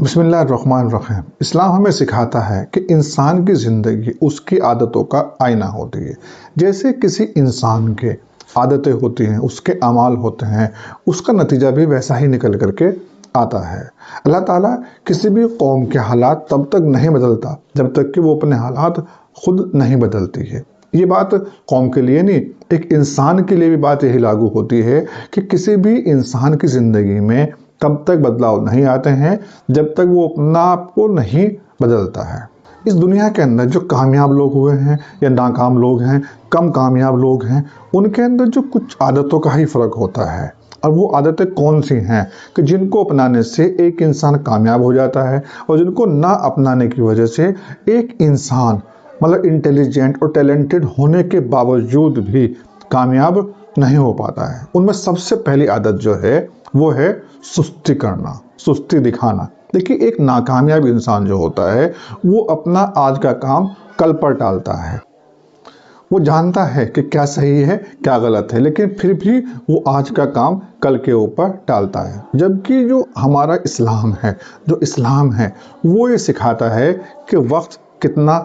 बिस्मिल्लाहिर्रहमानिर्रहीम। इस्लाम हमें सिखाता है कि इंसान की ज़िंदगी उसकी आदतों का आईना होती है। जैसे किसी इंसान के आदतें होती हैं, उसके अमाल होते हैं, उसका नतीजा भी वैसा ही निकल करके आता है। अल्लाह ताला किसी भी कौम के हालात तब तक नहीं बदलता जब तक कि वो अपने हालात खुद नहीं बदलती है। ये बात कौम के लिए नहीं, एक इंसान के लिए भी बात यही लागू होती है कि किसी भी इंसान की ज़िंदगी में तब तक बदलाव नहीं आते हैं जब तक वो अपना आप को नहीं बदलता है। इस दुनिया के अंदर जो कामयाब लोग हुए हैं या नाकाम लोग हैं, कम कामयाब लोग हैं, उनके अंदर जो कुछ आदतों का ही फ़र्क होता है। और वो आदतें कौन सी हैं कि जिनको अपनाने से एक इंसान कामयाब हो जाता है और जिनको ना अपनाने की वजह से एक इंसान मतलब इंटेलिजेंट और टैलेंटेड होने के बावजूद भी कामयाब नहीं हो पाता है। उनमें सबसे पहली आदत जो है वो है सुस्ती करना, सुस्ती दिखाना। देखिए, एक नाकामयाब इंसान जो होता है वो अपना आज का काम कल पर टालता है। वो जानता है कि क्या सही है क्या गलत है, लेकिन फिर भी वो आज का काम कल के ऊपर टालता है। जबकि जो हमारा इस्लाम है, जो इस्लाम है वो ये सिखाता है कि वक्त कितना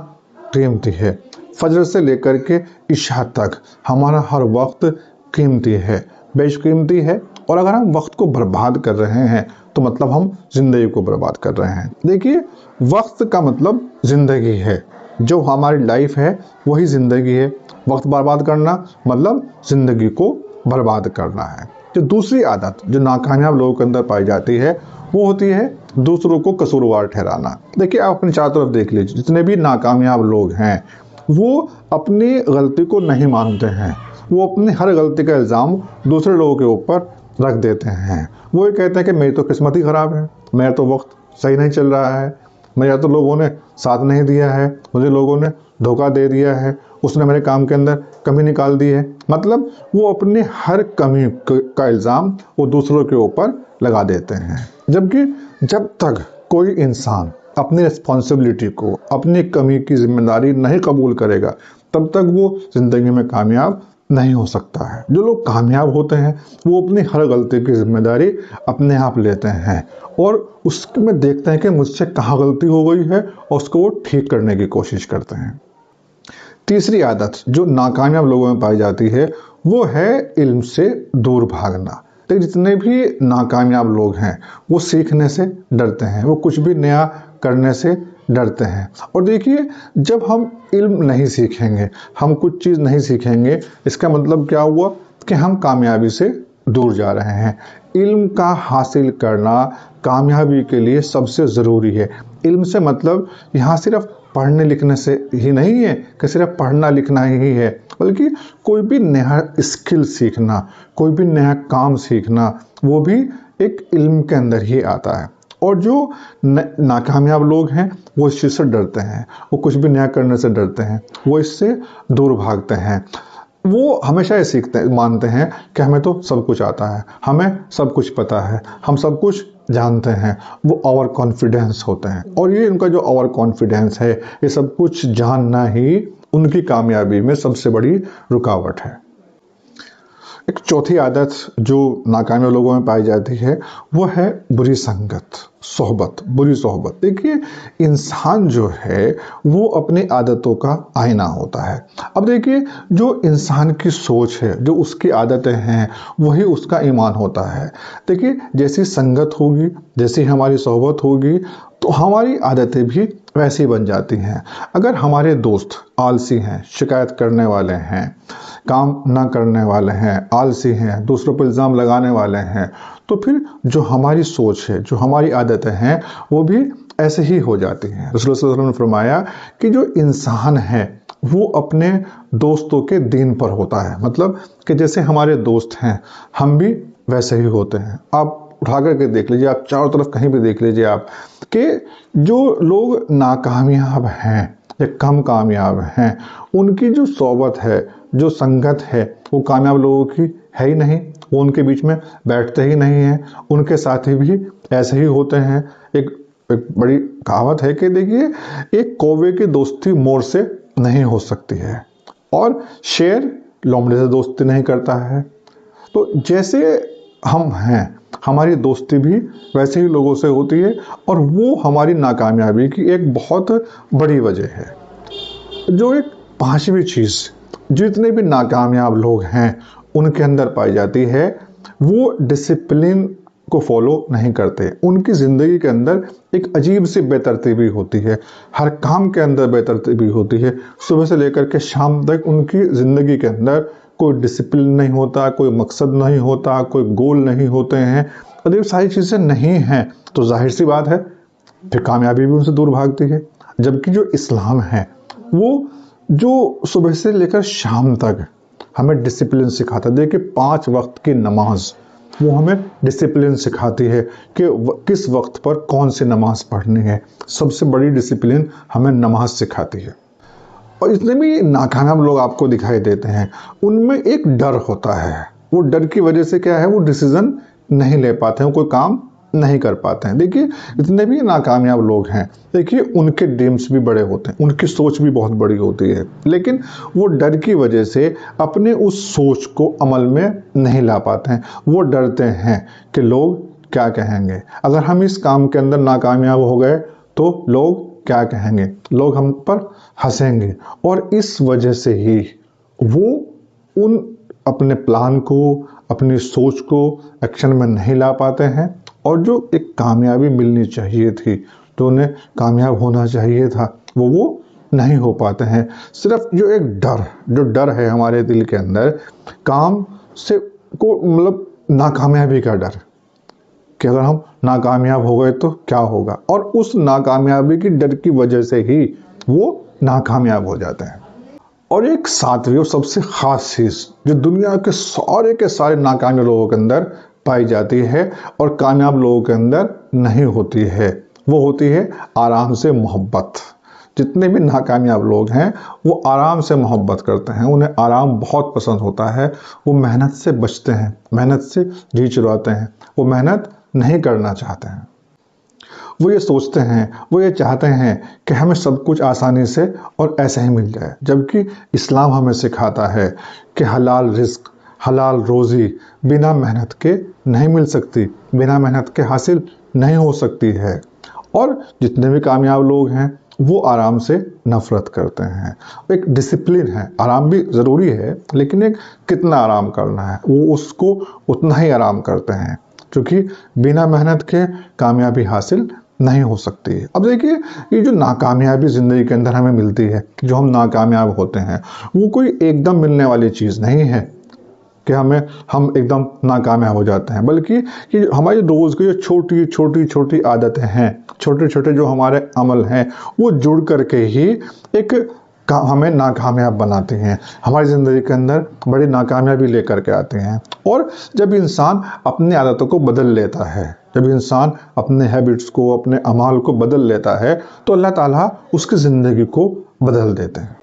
कीमती है। फजर से लेकर के इशा तक हमारा हर वक्त कीमती है, बेशकीमती है। और अगर हम वक्त को बर्बाद कर रहे हैं तो मतलब हम जिंदगी को बर्बाद कर रहे हैं। देखिए, वक्त का मतलब जिंदगी है। जो हमारी लाइफ है वही जिंदगी है। वक्त बर्बाद करना मतलब जिंदगी को बर्बाद करना है। जो दूसरी आदत जो नाकामयाब लोगों के अंदर पाई जाती है वो होती है दूसरों को कसूरवार ठहराना। देखिए, आप अपनी चारों तरफ देख लीजिए, जितने भी नाकामयाब लोग हैं वो अपनी गलती को नहीं मानते हैं। वो अपनी हर गलती का इल्ज़ाम दूसरे लोगों के ऊपर रख देते हैं। वो ये कहते हैं कि मेरी तो किस्मत ही ख़राब है, मेरा तो वक्त सही नहीं चल रहा है, मेरा तो लोगों ने साथ नहीं दिया है, मुझे लोगों ने धोखा दे दिया है, उसने मेरे काम के अंदर कमी निकाल दी है। मतलब वो अपने हर कमी का इल्ज़ाम वो दूसरों के ऊपर लगा देते हैं। जबकि जब तक कोई इंसान अपनी रिस्पॉन्सिबिलिटी को, अपनी कमी की जिम्मेदारी नहीं कबूल करेगा तब तक वो ज़िंदगी में कामयाब नहीं हो सकता है। जो लोग कामयाब होते हैं वो अपनी हर गलती की जिम्मेदारी अपने आप लेते हैं और उसमें देखते हैं कि मुझसे कहाँ गलती हो गई है और उसको वो ठीक करने की कोशिश करते हैं। तीसरी आदत जो नाकामयाब लोगों में पाई जाती है वो है इल्म से दूर भागना। तो जितने भी नाकामयाब लोग हैं वो सीखने से डरते हैं, वो कुछ भी नया करने से डरते हैं। और देखिए, जब हम इल्म नहीं सीखेंगे, हम कुछ चीज़ नहीं सीखेंगे, इसका मतलब क्या हुआ कि हम कामयाबी से दूर जा रहे हैं। इल्म का हासिल करना कामयाबी के लिए सबसे ज़रूरी है। इल्म से मतलब यहाँ सिर्फ पढ़ने लिखने से ही नहीं है कि सिर्फ पढ़ना लिखना ही है, बल्कि कोई भी नया स्किल सीखना, कोई भी नया काम सीखना, वो भी एक इल्म के अंदर ही आता है। और जो नाकामयाब लोग हैं वो इस चीज़ से डरते हैं, वो कुछ भी नया करने से डरते हैं, वो इससे दूर भागते हैं। वो हमेशा ये मानते हैं कि हमें तो सब कुछ आता है, हमें सब कुछ पता है, हम सब कुछ जानते हैं। वो ओवर कॉन्फिडेंस होते हैं और ये उनका जो ओवर कॉन्फिडेंस है, ये सब कुछ जानना ही उनकी कामयाबी में सबसे बड़ी रुकावट है। एक चौथी आदत जो नाकामयाब लोगों में पाई जाती है वो है बुरी संगत, सोहबत, बुरी सोहबत। देखिए, इंसान जो है वो अपनी आदतों का आईना होता है। अब देखिए, जो इंसान की सोच है, जो उसकी आदतें हैं, वही उसका ईमान होता है। देखिए, जैसी संगत होगी, जैसी हमारी सोहबत होगी, तो हमारी आदतें भी वैसी बन जाती हैं। अगर हमारे दोस्त आलसी हैं, शिकायत करने वाले हैं, काम ना करने वाले हैं, आलसी हैं, दूसरों पर इल्ज़ाम लगाने वाले हैं, तो फिर जो हमारी सोच है, जो हमारी आदतें हैं, वो भी ऐसे ही हो जाती हैं। रसूलुल्लाह सल्लल्लाहु अलैहि वसल्लम ने फरमाया कि जो इंसान है वो अपने दोस्तों के दीन पर होता है। मतलब कि जैसे हमारे दोस्त हैं, हम भी वैसे ही होते हैं। आप उठा करके देख लीजिए, आप चारों तरफ कहीं भी देख लीजिए आप, कि जो लोग नाकामयाब हैं या कम कामयाब हैं, उनकी जो सोबत है, जो संगत है, वो कामयाब लोगों की है ही नहीं। वो उनके बीच में बैठते ही नहीं हैं, उनके साथी भी ऐसे ही होते हैं। एक बड़ी कहावत है कि देखिए, एक कौवे की दोस्ती मोर से नहीं हो सकती है और शेर लोमड़ी से दोस्ती नहीं करता है। तो जैसे हम हैं हमारी दोस्ती भी वैसे ही लोगों से होती है और वो हमारी नाकामयाबी की एक बहुत बड़ी वजह है। जो एक पांचवी चीज़ जितने भी नाकामयाब लोग हैं उनके अंदर पाई जाती है, वो डिसिप्लिन को फॉलो नहीं करते। उनकी ज़िंदगी के अंदर एक अजीब सी बेतरतीबी होती है, हर काम के अंदर बेतरतीबी होती है। सुबह से लेकर के शाम तक उनकी ज़िंदगी के अंदर कोई डिसिप्लिन नहीं होता, कोई मकसद नहीं होता, कोई गोल नहीं होते हैं। और ये सारी चीज़ें नहीं हैं तो जाहिर सी बात है फिर कामयाबी भी उनसे दूर भागती है। जबकि जो इस्लाम है वो जो सुबह से लेकर शाम तक हमें डिसिप्लिन सिखाता है। देखिए 5 वक्त की नमाज वो हमें डिसिप्लिन सिखाती है कि किस वक्त पर कौन सी नमाज पढ़नी है। सबसे बड़ी डिसिप्लिन हमें नमाज सिखाती है। और इतने भी नाकामयाब लोग आपको दिखाई देते हैं, उनमें एक डर होता है। वो डर की वजह से क्या है, वो डिसीजन नहीं ले पाते हैं, कोई काम नहीं कर पाते हैं। देखिए जितने भी नाकामयाब लोग हैं, देखिए उनके ड्रीम्स भी बड़े होते हैं, उनकी सोच भी बहुत बड़ी होती है, लेकिन वो डर की वजह से अपने उस सोच को अमल में नहीं ला पाते हैं। वो डरते हैं कि लोग क्या कहेंगे, अगर हम इस काम के अंदर नाकामयाब हो गए तो लोग क्या कहेंगे, लोग हम पर हंसेंगे। और इस वजह से ही वो उन अपने प्लान को, अपनी सोच को एक्शन में नहीं ला पाते हैं। और जो एक कामयाबी मिलनी चाहिए थी, तो उन्हें कामयाब होना चाहिए था, वो नहीं हो पाते हैं। सिर्फ जो एक डर है हमारे दिल के अंदर, काम से को मतलब नाकामयाबी का डर कि अगर हम नाकामयाब हो गए तो क्या होगा, और उस नाकामयाबी की डर की वजह से ही वो नाकामयाब हो जाते हैं। और एक सातवीं और सबसे खास चीज़ जो दुनिया के सारे नाकामयाब लोगों के अंदर पाई जाती है और कामयाब लोगों के अंदर नहीं होती है, वो होती है आराम से मोहब्बत। जितने भी नाकामयाब लोग हैं वो आराम से मोहब्बत करते हैं, उन्हें आराम बहुत पसंद होता है। वो मेहनत से बचते हैं, मेहनत से जी चुराते हैं, वो मेहनत नहीं करना चाहते हैं। वो ये सोचते हैं, वो ये चाहते हैं कि हमें सब कुछ आसानी से और ऐसे ही मिल जाए। जबकि इस्लाम हमें सिखाता है कि हलाल रिस्क, हलाल रोज़ी बिना मेहनत के नहीं मिल सकती, बिना मेहनत के हासिल नहीं हो सकती है। और जितने भी कामयाब लोग हैं वो आराम से नफ़रत करते हैं। एक डिसिप्लिन है, आराम भी ज़रूरी है, लेकिन एक कितना आराम करना है, वो उसको उतना ही आराम करते हैं, क्योंकि बिना मेहनत के कामयाबी हासिल नहीं हो सकती है। अब देखिए ये जो नाकामयाबी ज़िंदगी के अंदर हमें मिलती है, जो हम नाकामयाब होते हैं, वो कोई एकदम मिलने वाली चीज़ नहीं है कि हम एकदम नाकामयाब हो जाते हैं, बल्कि ये हमारी रोज़ की जो छोटी आदतें हैं, छोटे छोटे जो हमारे अमल हैं, वो जुड़ करके ही हमें नाकामयाब बनाते हैं, हमारी ज़िंदगी के अंदर बड़ी नाकामयाबी लेकर के आते हैं। और जब इंसान अपनी आदतों को बदल लेता है, जब इंसान अपने हैबिट्स को, अपने अमाल को बदल लेता है, तो अल्लाह ताला उसकी ज़िंदगी को बदल देते हैं।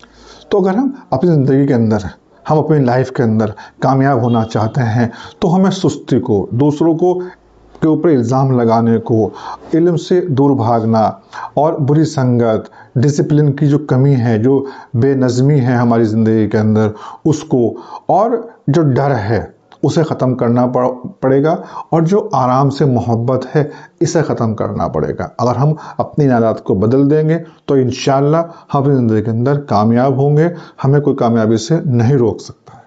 तो अगर हम अपनी ज़िंदगी के अंदर, हम अपनी लाइफ के अंदर कामयाब होना चाहते हैं, तो हमें सुस्ती को, दूसरों को के ऊपर इल्ज़ाम लगाने को, इल्म से दूर भागना और बुरी संगत, डिसिप्लिन की जो कमी है, जो बेनज़मी है हमारी ज़िंदगी के अंदर, उसको, और जो डर है उसे ख़त्म करना पड़ेगा, और जो आराम से मोहब्बत है इसे ख़त्म करना पड़ेगा। अगर हम अपनी आदत को बदल देंगे तो इंशाअल्लाह हम अपनी ज़िंदगी के अंदर कामयाब होंगे, हमें कोई कामयाबी से नहीं रोक सकता।